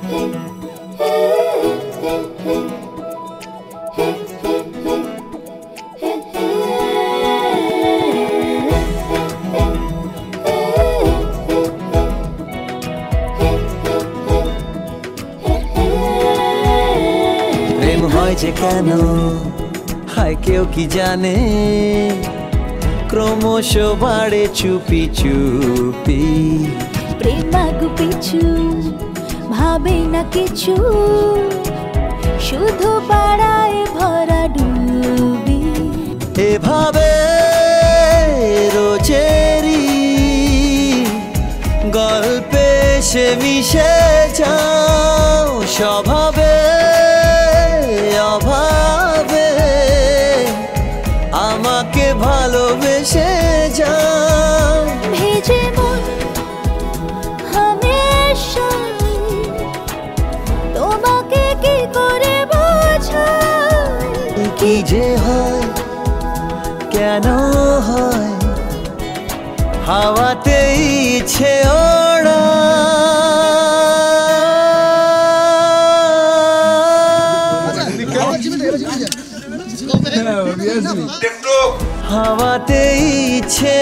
প্রেম হয় যে কেন হায় কেউ কি জানে, ক্রমশ বাড়ে চুপি চুপি। প্রেম আগু পিছু ভাবে না কিছু, শুধু পাড়ায় ভরা ডুবি। এভাবে রোজেরই গল্পে সে মিশে যাও, স্বভাবে অভাবে আমাকে ভালোবেসে যাও। ভেজে মন হামেশা তোমাকে কি করে বোঝাই, কি যে হয় কেন হয় হাওয়াতে ইচ্ছে ওড়া। হাওয়াতে ইচ্ছে